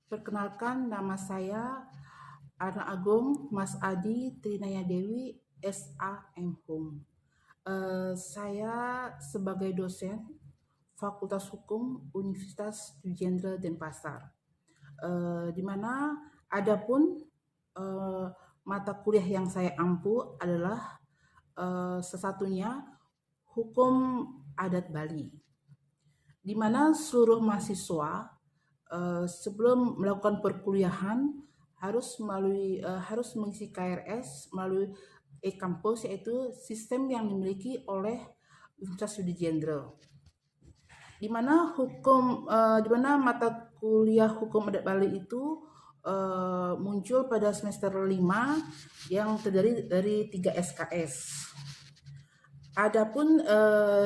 Perkenalkan, nama saya Arna Agung Mas Adi Trinaya Dewi SAM Hum. Saya sebagai dosen Fakultas Hukum Universitas Jenderal Denpasar, di mana adapun mata kuliah yang saya ampu adalah sesatunya Hukum Adat Bali, di mana seluruh mahasiswa sebelum melakukan perkuliahan harus mengisi KRS melalui e-kampus, yaitu sistem yang dimiliki oleh Universitas Studi Jenderal, di mana mata kuliah hukum adat Bali itu muncul pada semester 5 yang terdiri dari 3 SKS. Adapun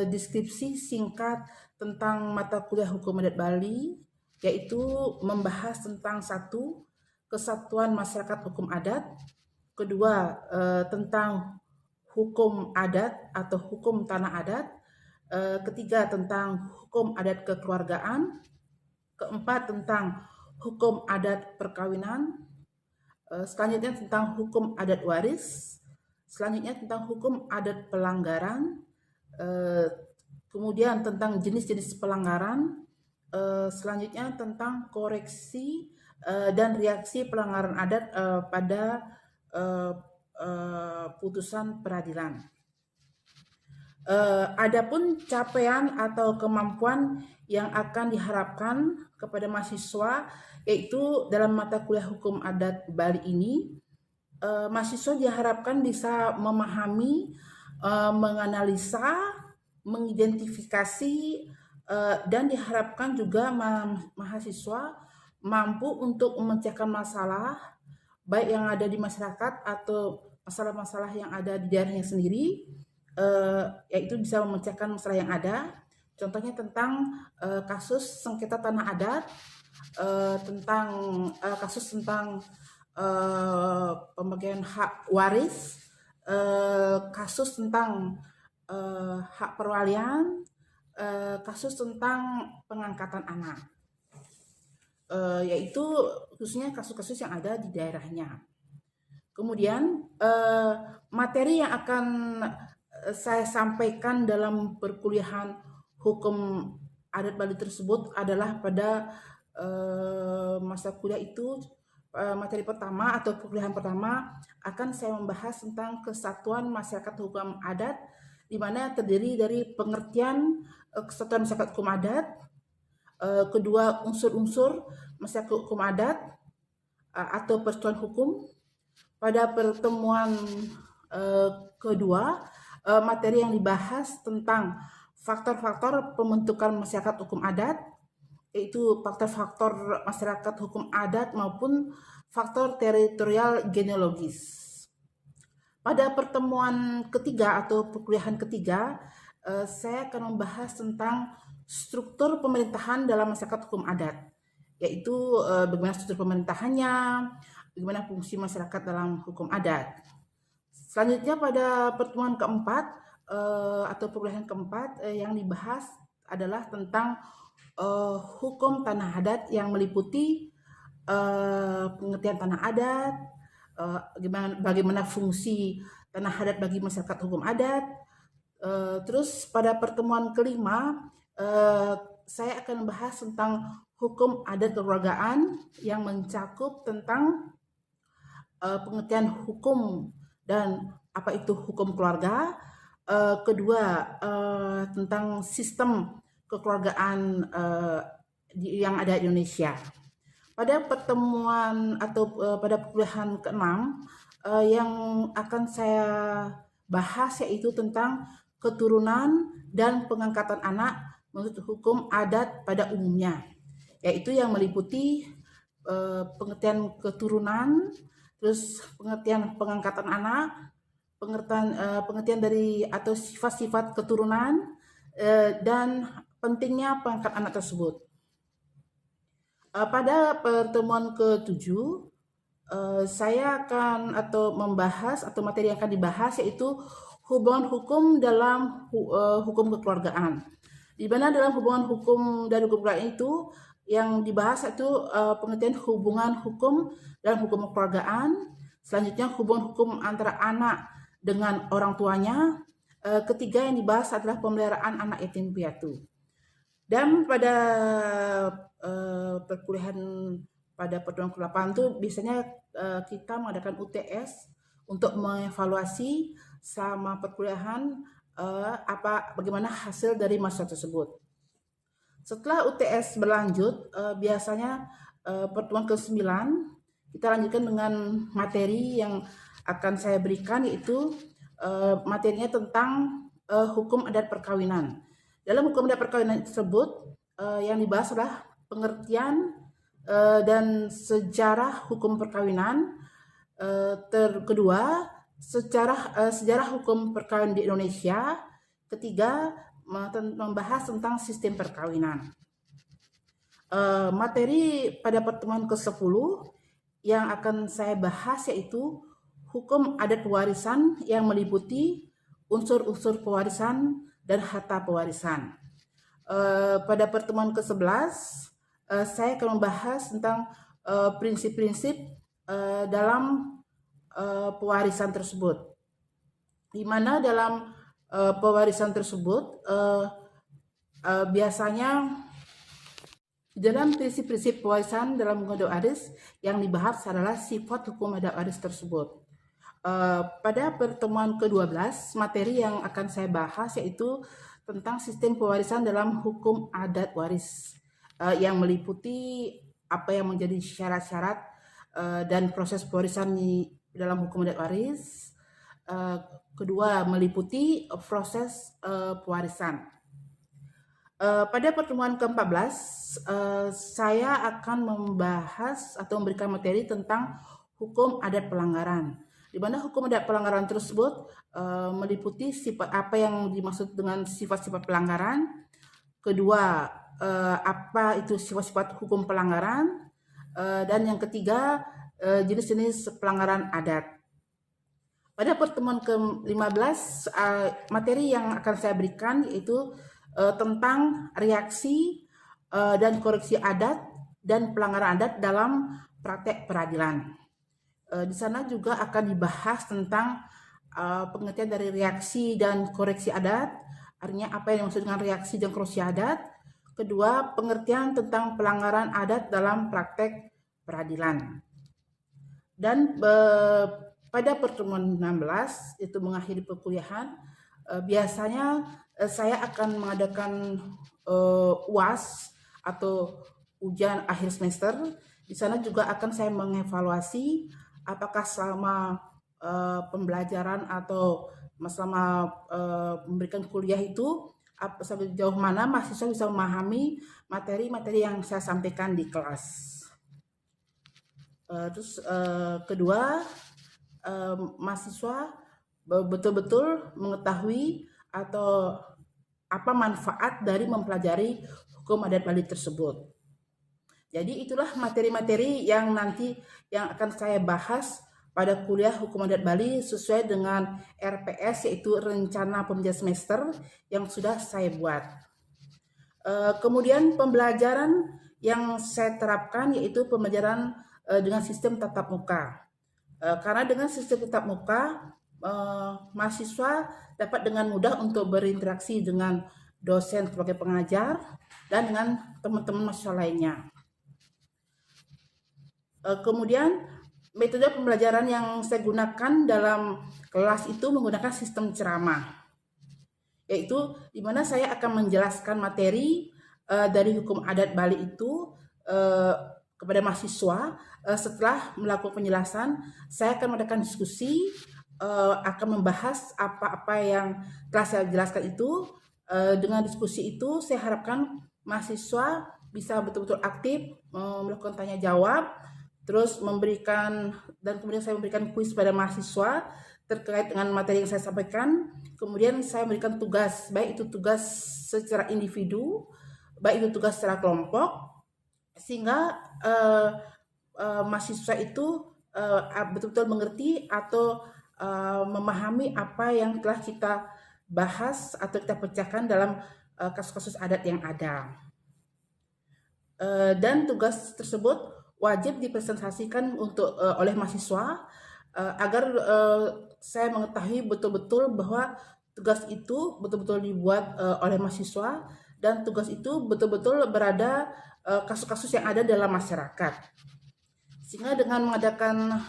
deskripsi singkat tentang mata kuliah hukum adat Bali yaitu membahas tentang satu, kesatuan masyarakat hukum adat, kedua tentang hukum adat atau hukum tanah adat, ketiga tentang hukum adat kekeluargaan, keempat tentang hukum adat perkawinan, selanjutnya tentang hukum adat waris, selanjutnya tentang hukum adat pelanggaran, kemudian tentang jenis-jenis pelanggaran, selanjutnya tentang koreksi dan reaksi pelanggaran adat pada putusan peradilan. Adapun capaian atau kemampuan yang akan diharapkan kepada mahasiswa yaitu dalam mata kuliah hukum adat Bali ini, mahasiswa diharapkan bisa memahami, menganalisa, mengidentifikasi, dan diharapkan juga mahasiswa mampu untuk memecahkan masalah baik yang ada di masyarakat atau masalah-masalah yang ada di daerahnya sendiri, yaitu bisa memecahkan masalah yang ada. Contohnya tentang kasus sengketa tanah adat, tentang kasus tentang pembagian hak waris, kasus tentang hak perwalian, kasus tentang pengangkatan anak, yaitu khususnya kasus-kasus yang ada di daerahnya. Kemudian materi yang akan saya sampaikan dalam perkuliahan hukum adat Bali tersebut adalah pada masa kuliah itu, materi pertama atau perkuliahan pertama akan saya membahas tentang kesatuan masyarakat hukum adat, di mana terdiri dari pengertian kesatuan masyarakat hukum adat, kedua unsur-unsur masyarakat hukum adat atau persatuan hukum. Pada pertemuan kedua, materi yang dibahas tentang faktor-faktor pembentukan masyarakat hukum adat, yaitu faktor-faktor masyarakat hukum adat maupun faktor teritorial genealogis. Pada pertemuan ketiga atau perkuliahan ketiga, saya akan membahas tentang struktur pemerintahan dalam masyarakat hukum adat, yaitu bagaimana struktur pemerintahannya, bagaimana fungsi masyarakat dalam hukum adat. Selanjutnya pada pertemuan keempat atau perkuliahan keempat yang dibahas adalah tentang hukum tanah adat yang meliputi pengertian tanah adat, bagaimana fungsi tanah adat bagi masyarakat hukum adat. Terus pada pertemuan kelima saya akan membahas tentang hukum adat kekeluargaan yang mencakup tentang pengertian hukum dan apa itu hukum keluarga. Kedua tentang sistem kekeluargaan yang ada di Indonesia. Pada pertemuan atau pada perkuliahan ke-6 yang akan saya bahas yaitu tentang keturunan dan pengangkatan anak menurut hukum adat pada umumnya, yaitu yang meliputi pengertian keturunan, terus pengertian pengangkatan anak, pengertian dari atau sifat-sifat keturunan, dan pentingnya pengangkat anak tersebut. Pada pertemuan ke-7 saya akan membahas atau materi yang akan dibahas yaitu hubungan hukum dalam hukum kekeluargaan, di mana dalam hubungan hukum dari hukum kekeluargaan itu yang dibahas itu pengertian hubungan hukum dalam hukum kekeluargaan, selanjutnya hubungan hukum antara anak dengan orang tuanya, ketiga yang dibahas adalah pemeliharaan anak yatim piatu. Dan pada perkuliahan pada pertemuan ke-8 itu biasanya kita mengadakan UTS untuk mengevaluasi sama perkuliahan bagaimana hasil dari masa tersebut. Setelah UTS berlanjut, biasanya pertemuan ke-9 kita lanjutkan dengan materi yang akan saya berikan, yaitu materinya tentang hukum adat perkawinan. Dalam hukum adat perkawinan tersebut yang dibahas adalah pengertian dan sejarah hukum perkawinan. Kedua, sejarah hukum perkawinan di Indonesia. Ketiga, membahas tentang sistem perkawinan. Materi pada pertemuan ke-10 yang akan saya bahas yaitu hukum adat pewarisan yang meliputi unsur-unsur pewarisan dan harta pewarisan. Pada pertemuan ke-11 saya akan membahas tentang prinsip-prinsip dalam pewarisan tersebut, di mana dalam pewarisan tersebut biasanya dalam prinsip-prinsip pewarisan dalam hukum adat waris yang dibahas adalah sifat hukum adat waris tersebut. Pada pertemuan ke-12 materi yang akan saya bahas yaitu tentang sistem pewarisan dalam hukum adat waris yang meliputi apa yang menjadi syarat-syarat dan proses pewarisan di dalam hukum adat waris. Kedua, meliputi proses pewarisan. Pada pertemuan ke-14 saya akan membahas atau memberikan materi tentang hukum adat pelanggaran, di mana hukum adat pelanggaran tersebut meliputi sifat apa yang dimaksud dengan sifat-sifat pelanggaran. Kedua, apa itu sifat-sifat hukum pelanggaran, dan yang ketiga, jenis-jenis pelanggaran adat. Pada pertemuan ke-15 materi yang akan saya berikan yaitu tentang reaksi dan koreksi adat dan pelanggaran adat dalam praktek peradilan. Di sana juga akan dibahas tentang pengertian dari reaksi dan koreksi adat, artinya apa yang dimaksud dengan reaksi dan koreksi adat. Kedua, pengertian tentang pelanggaran adat dalam praktek peradilan. Dan pada pertemuan 16 itu mengakhiri perkuliahan, biasanya saya akan mengadakan UAS atau ujian akhir semester. Di sana juga akan saya mengevaluasi apakah selama pembelajaran atau selama memberikan kuliah itu sejauh mana mahasiswa bisa memahami materi-materi yang saya sampaikan di kelas. Terus kedua, mahasiswa betul-betul mengetahui atau apa manfaat dari mempelajari hukum adat Bali tersebut. Jadi itulah materi-materi yang nanti yang akan saya bahas pada kuliah hukum adat Bali sesuai dengan RPS, yaitu rencana pembelajaran semester yang sudah saya buat. Kemudian pembelajaran yang saya terapkan yaitu pembelajaran dengan sistem tatap muka. Karena dengan sistem tatap muka, mahasiswa dapat dengan mudah untuk berinteraksi dengan dosen sebagai pengajar dan dengan teman-teman mahasiswa lainnya. Kemudian metode pembelajaran yang saya gunakan dalam kelas itu menggunakan sistem ceramah, yaitu di mana saya akan menjelaskan materi dari hukum adat Bali itu kepada mahasiswa. Setelah melakukan penjelasan, saya akan mengadakan diskusi, akan membahas apa-apa yang telah saya jelaskan itu. Dengan diskusi itu, saya harapkan mahasiswa bisa betul-betul aktif melakukan tanya jawab, terus memberikan, dan kemudian saya memberikan kuis pada mahasiswa terkait dengan materi yang saya sampaikan. Kemudian saya memberikan tugas, baik itu tugas secara individu, baik itu tugas secara kelompok, sehingga mahasiswa itu betul-betul mengerti atau memahami apa yang telah kita bahas atau kita pecahkan dalam kasus-kasus adat yang ada. Dan tugas tersebut wajib dipresentasikan oleh mahasiswa agar saya mengetahui betul-betul bahwa tugas itu betul-betul dibuat oleh mahasiswa dan tugas itu betul-betul berada kasus-kasus yang ada dalam masyarakat. Sehingga dengan mengadakan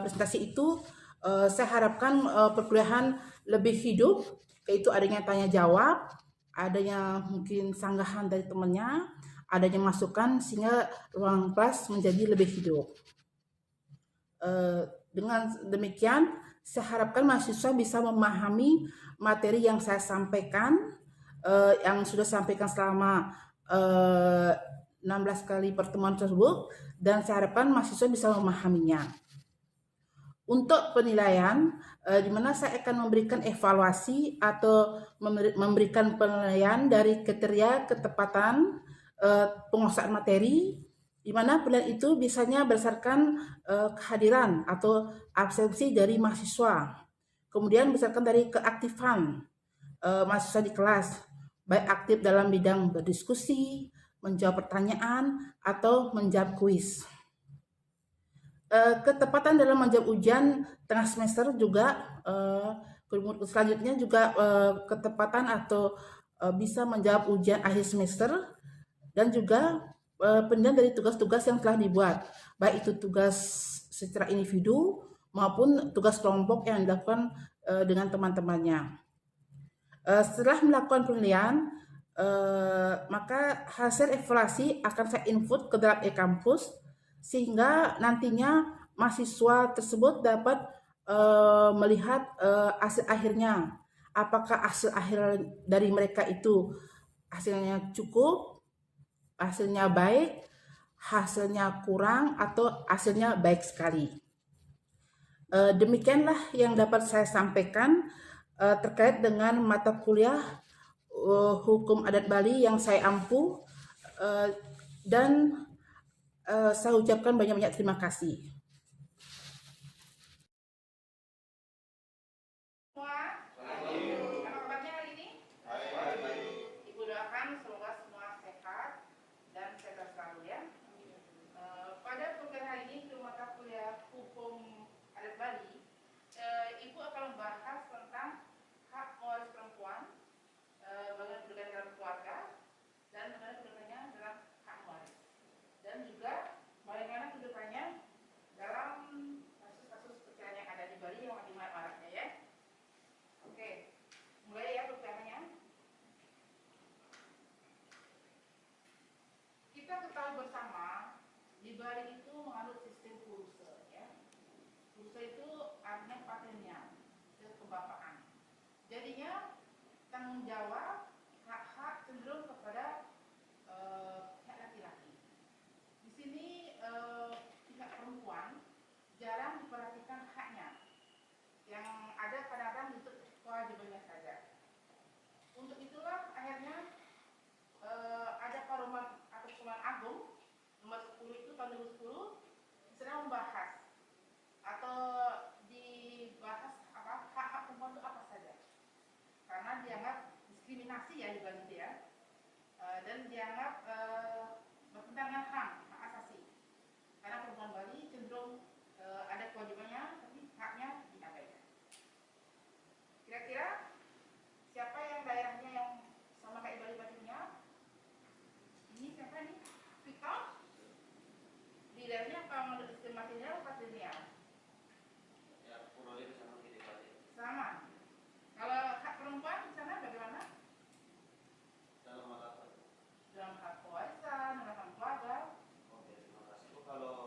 presentasi itu saya harapkan perkuliahan lebih hidup, yaitu adanya tanya jawab, adanya mungkin sanggahan dari temannya, adanya masukan sehingga ruang kelas menjadi lebih hidup. Dengan demikian, saya harapkan mahasiswa bisa memahami materi yang saya sampaikan, yang sudah sampaikan selama 16 kali pertemuan tersebut, dan saya harapkan mahasiswa bisa memahaminya. Untuk penilaian, di mana saya akan memberikan evaluasi atau memberikan penilaian dari kriteria ketepatan penguasaan materi, di mana penilaian itu biasanya berdasarkan kehadiran atau absensi dari mahasiswa, kemudian berdasarkan dari keaktifan mahasiswa di kelas, baik aktif dalam bidang berdiskusi, menjawab pertanyaan, atau menjawab kuis. Ketepatan dalam menjawab ujian tengah semester juga, selanjutnya juga ketepatan atau bisa menjawab ujian akhir semester, dan juga penilaian dari tugas-tugas yang telah dibuat, baik itu tugas secara individu maupun tugas kelompok yang dilakukan dengan teman-temannya. Setelah melakukan penilaian, maka hasil evaluasi akan saya input ke dalam e-kampus sehingga nantinya mahasiswa tersebut dapat melihat hasil akhirnya. Apakah hasil akhir dari mereka itu hasilnya cukup, hasilnya baik, hasilnya kurang, atau hasilnya baik sekali. Demikianlah yang dapat saya sampaikan terkait dengan mata kuliah Hukum Adat Bali yang saya ampu, dan saya ucapkan banyak-banyak terima kasih. Ibu doakan semoga semua sehat dan sehat selalu ya. Pada program hari ini di mata kuliah Hukum Adat Bali, Ibu akan membahas tentang hak mewaris perempuan, bagaimana kedudukan dalam keluarga, dan bagaimana kedudukannya dalam hak mewaris, dan juga bagaimana kedudukannya dalam kasus-kasus perceraian yang ada di Bali yang makin maraknya ya. Oke, mulai ya pertanyaannya. Kita ketahui bersama di Bali itu menganut sistem kuruse ya. Kuruse itu artinya patennya, kebapaan. Jadinya tanggung jawab hak-hak cenderung kepada pihak laki-laki. Di sini pihak perempuan jarang diperhatikan haknya, yang ada kadang-kadang untuk kewajibannya saja. Untuk itulah akhirnya ada Paruman atau Kementerian Agung nomor 10 itu tahun 2010 sedang membahas atau dibahas hak-hak perempuan itu apa saja, karena dianggap diskriminasi ya di Bali ya, dan dianggap bertentangan hak asasi, karena perempuan Bali cenderung ada kewajibannya tapi haknya diabaikan. Kira-kira siapa yang daerahnya yang sama kayak Bali Balinya? Ini siapa nih? Victor? Di daerahnya apa menurut estimasinya apa linear? Ya, kurang lebih sama di Bali. Sama. Kalau hak perempuan di sana bagaimana? Dalam hal apa? Dalam hak pewarisan, dalam hak keluarga. Oke, terima kasih. Kalau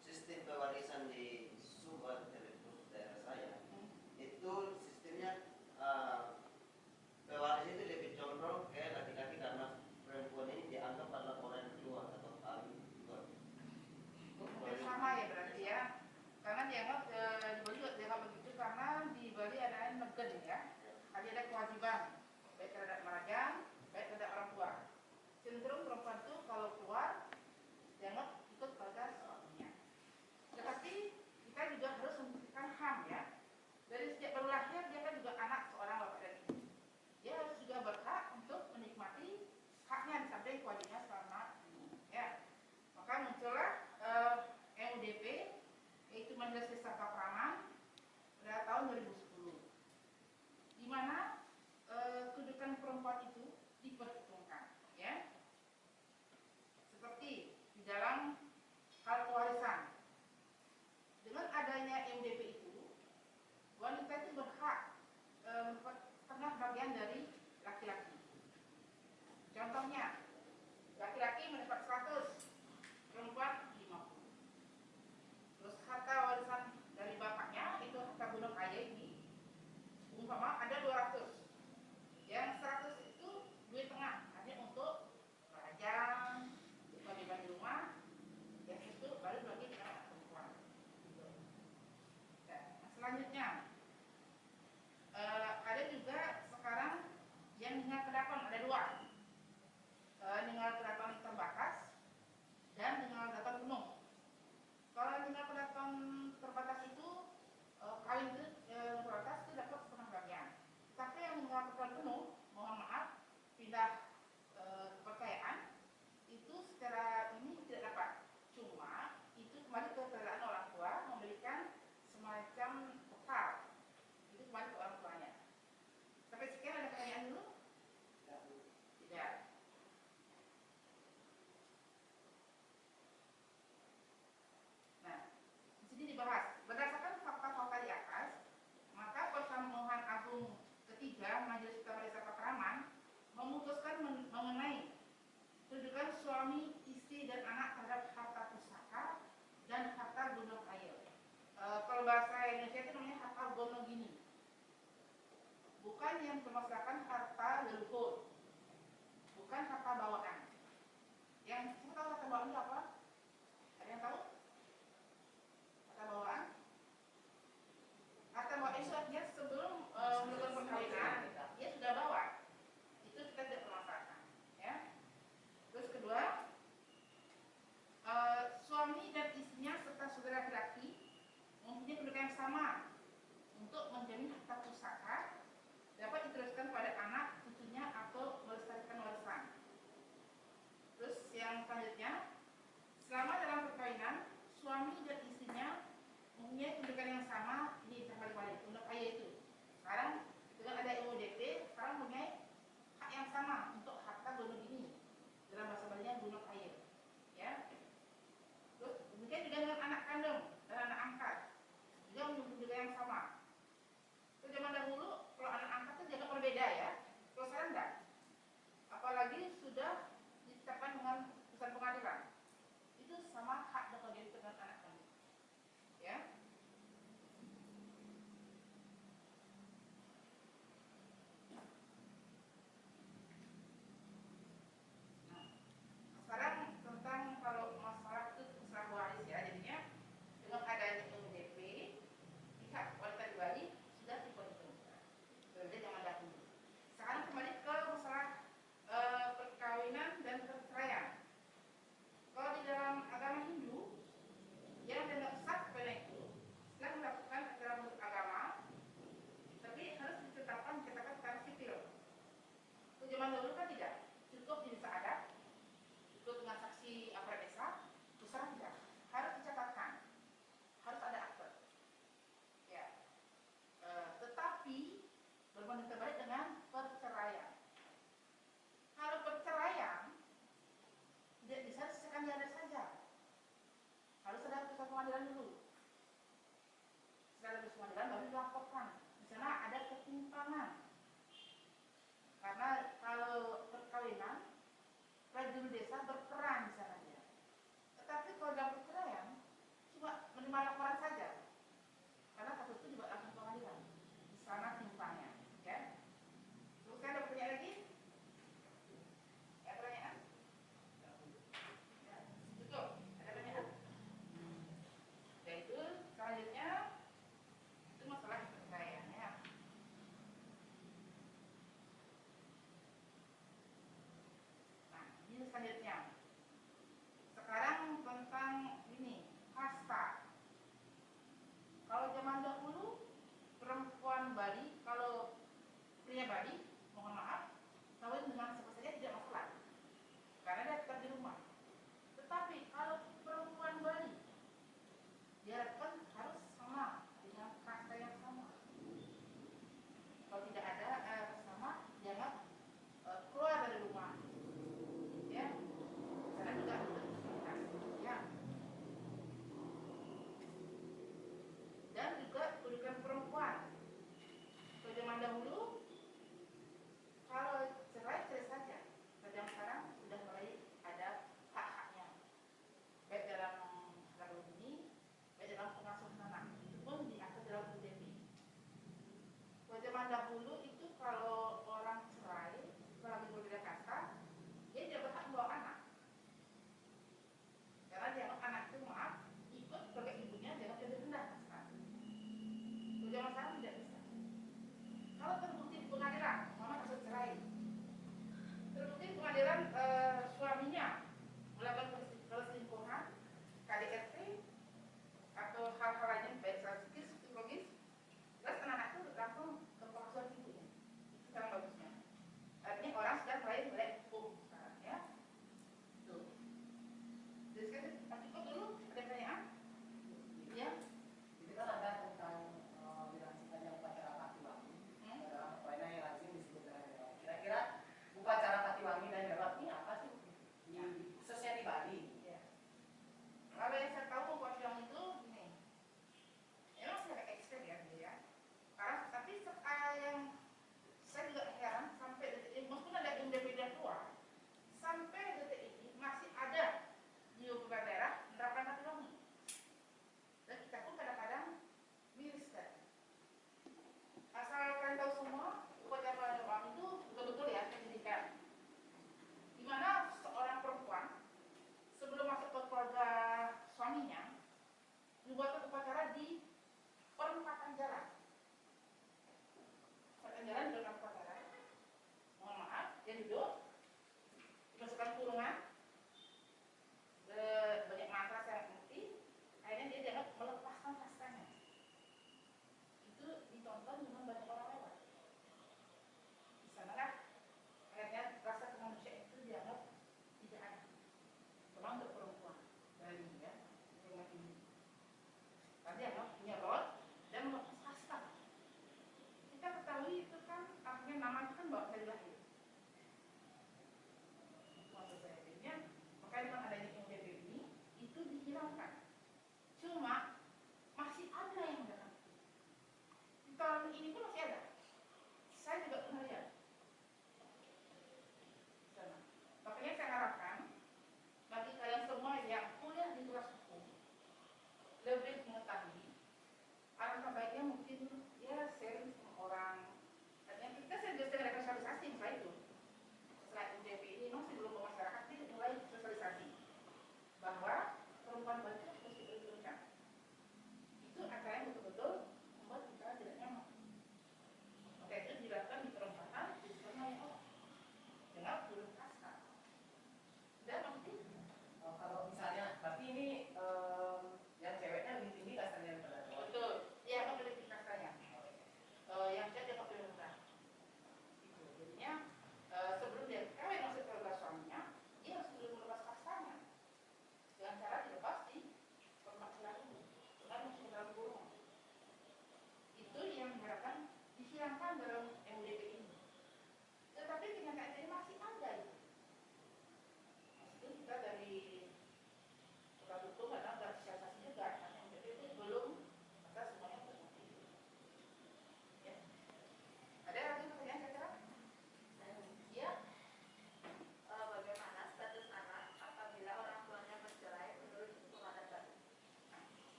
sistem pewarisan di Subang, daerah saya, itu sistemnya pewaris itu lebih condong ke laki-laki karena perempuan ini dianggap adalah orang tua atau ahli tua. Sama ya berarti. mempermasalahkan harta leluhur, bukan harta bawaan. Yang kita tahu harta bawaan itu apa? Ada yang tahu? Harta bawaan? Harta bawaan itu artinya sebelum melakukan perkawinan, dia sudah bawa. Itu kita tidak permasalahkan. Ya. Terus kedua, suami dan istrinya serta saudara laki mempunyai kedudukan yang sama